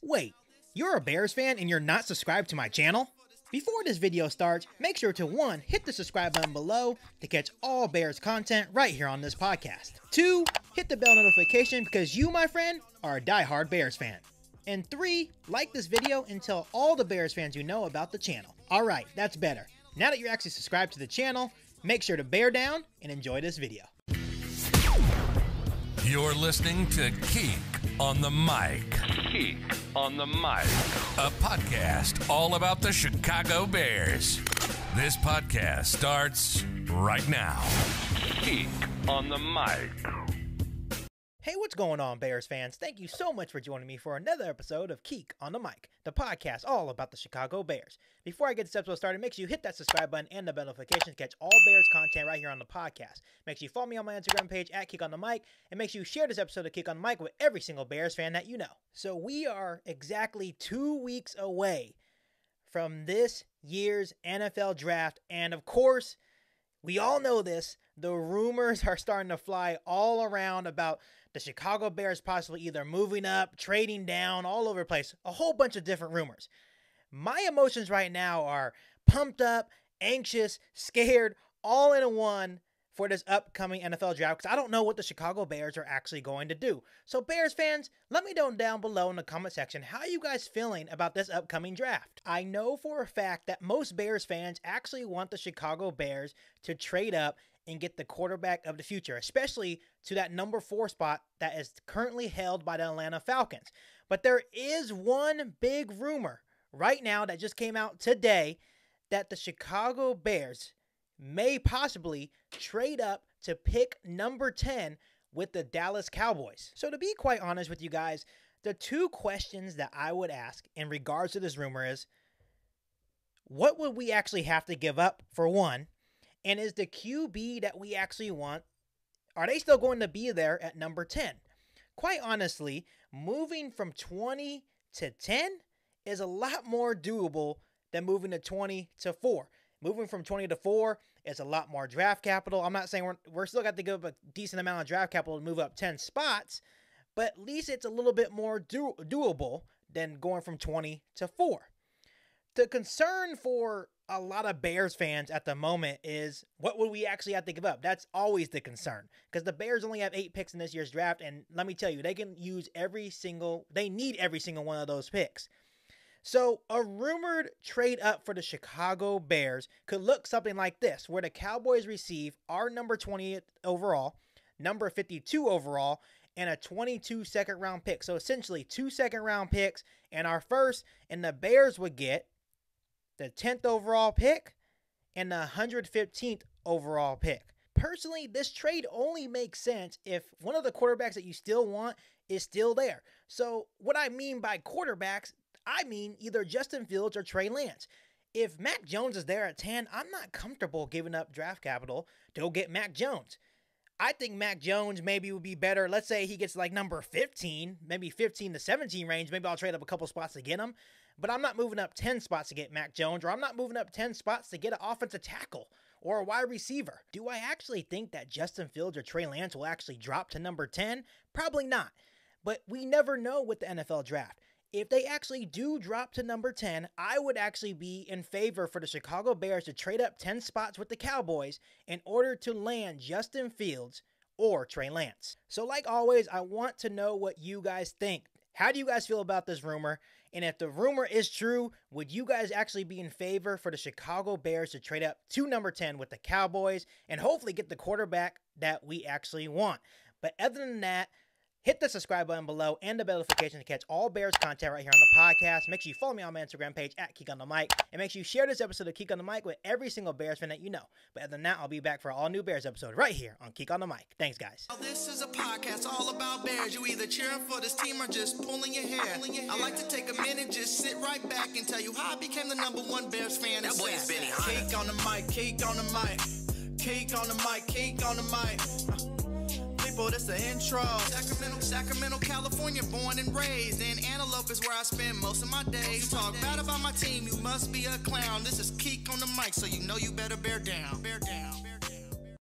Wait, you're a Bears fan and you're not subscribed to my channel? Before this video starts, make sure to 1. Hit the subscribe button below to catch all Bears content right here on this podcast. 2. Hit the bell notification because you, my friend, are a diehard Bears fan. And 3. Like this video and tell all the Bears fans you know about the channel. Alright, that's better. Now that you're actually subscribed to the channel, make sure to bear down and enjoy this video. You're listening to Keek on the Mic. Keek on the Mic. A podcast all about the Chicago Bears. This podcast starts right now. Keek on the Mic. Hey, what's going on, Bears fans? Thank you so much for joining me for another episode of Keek on the Mic, the podcast all about the Chicago Bears. Before I get this episode started, make sure you hit that subscribe button and the bell notification to catch all Bears content right here on the podcast. Make sure you follow me on my Instagram page at Keek on the Mic, and make sure you share this episode of Keek on the Mic with every single Bears fan that you know. So we are exactly 2 weeks away from this year's NFL draft, and of course, we all know this, the rumors are starting to fly all around about the Chicago Bears possibly either moving up, trading down, all over the place. A whole bunch of different rumors. My emotions right now are pumped up, anxious, scared, all in one for this upcoming NFL draft because I don't know what the Chicago Bears are actually going to do. So Bears fans, let me know down below in the comment section, how are you guys feeling about this upcoming draft? I know for a fact that most Bears fans actually want the Chicago Bears to trade up and get the quarterback of the future, especially to that number 4 spot that is currently held by the Atlanta Falcons. But there is one big rumor right now that just came out today that the Chicago Bears may possibly trade up to pick number 10 with the Dallas Cowboys. So to be quite honest with you guys, the 2 questions that I would ask in regards to this rumor is, what would we actually have to give up for one? And is the QB that we actually want, are they still going to be there at number 10? Quite honestly, moving from 20 to 10 is a lot more doable than moving to 20 to 4. Moving from 20 to 4 is a lot more draft capital. I'm not saying we're still got to give up a decent amount of draft capital to move up 10 spots, but at least it's a little bit more doable than going from 20 to 4. The concern for a lot of Bears fans at the moment is, what would we actually have to give up? That's always the concern, because the Bears only have 8 picks in this year's draft, and let me tell you, they need every single one of those picks. So a rumored trade up for the Chicago Bears could look something like this, where the Cowboys receive our number 20 overall, number 52 overall, and a 22 second round pick. So essentially 2 second round picks and our first, and the Bears would get the 10th overall pick and the 115th overall pick. Personally, this trade only makes sense if one of the quarterbacks that you still want is still there. So what I mean by quarterbacks, I mean either Justin Fields or Trey Lance. If Mac Jones is there at 10, I'm not comfortable giving up draft capital to go get Mac Jones. I think Mac Jones maybe would be better. Let's say he gets like number 15, maybe 15 to 17 range. Maybe I'll trade up a couple spots to get him. But I'm not moving up 10 spots to get Mac Jones, or I'm not moving up 10 spots to get an offensive tackle or a wide receiver. Do I actually think that Justin Fields or Trey Lance will actually drop to number 10? Probably not. But we never know with the NFL draft. If they actually do drop to number 10, I would actually be in favor for the Chicago Bears to trade up 10 spots with the Cowboys in order to land Justin Fields or Trey Lance. So like always, I want to know what you guys think. How do you guys feel about this rumor? And if the rumor is true, would you guys actually be in favor for the Chicago Bears to trade up to number 10 with the Cowboys and hopefully get the quarterback that we actually want? But other than that, hit the subscribe button below and the bell notification to catch all Bears content right here on the podcast. Make sure you follow me on my Instagram page at Keek on the Mic, and make sure you share this episode of Keek on the Mic with every single Bears fan that you know. But other than that, I'll be back for an all-new Bears episode right here on Keek on the Mic. Thanks, guys. This is a podcast all about Bears. You either cheering for this team or just pulling your hair. I like to take a minute, just sit right back and tell you how I became the number 1 Bears fan. That boy is Benny Hunter. Keek on the mic, Keek on the mic, Keek on the mic, Keek on the mic. That's the intro. Sacramento, California, born and raised. In Antelope is where I spend most of my days. Talk bad about my team, you must be a clown. This is Keek on the Mic, so you know you better bear down. Bear down.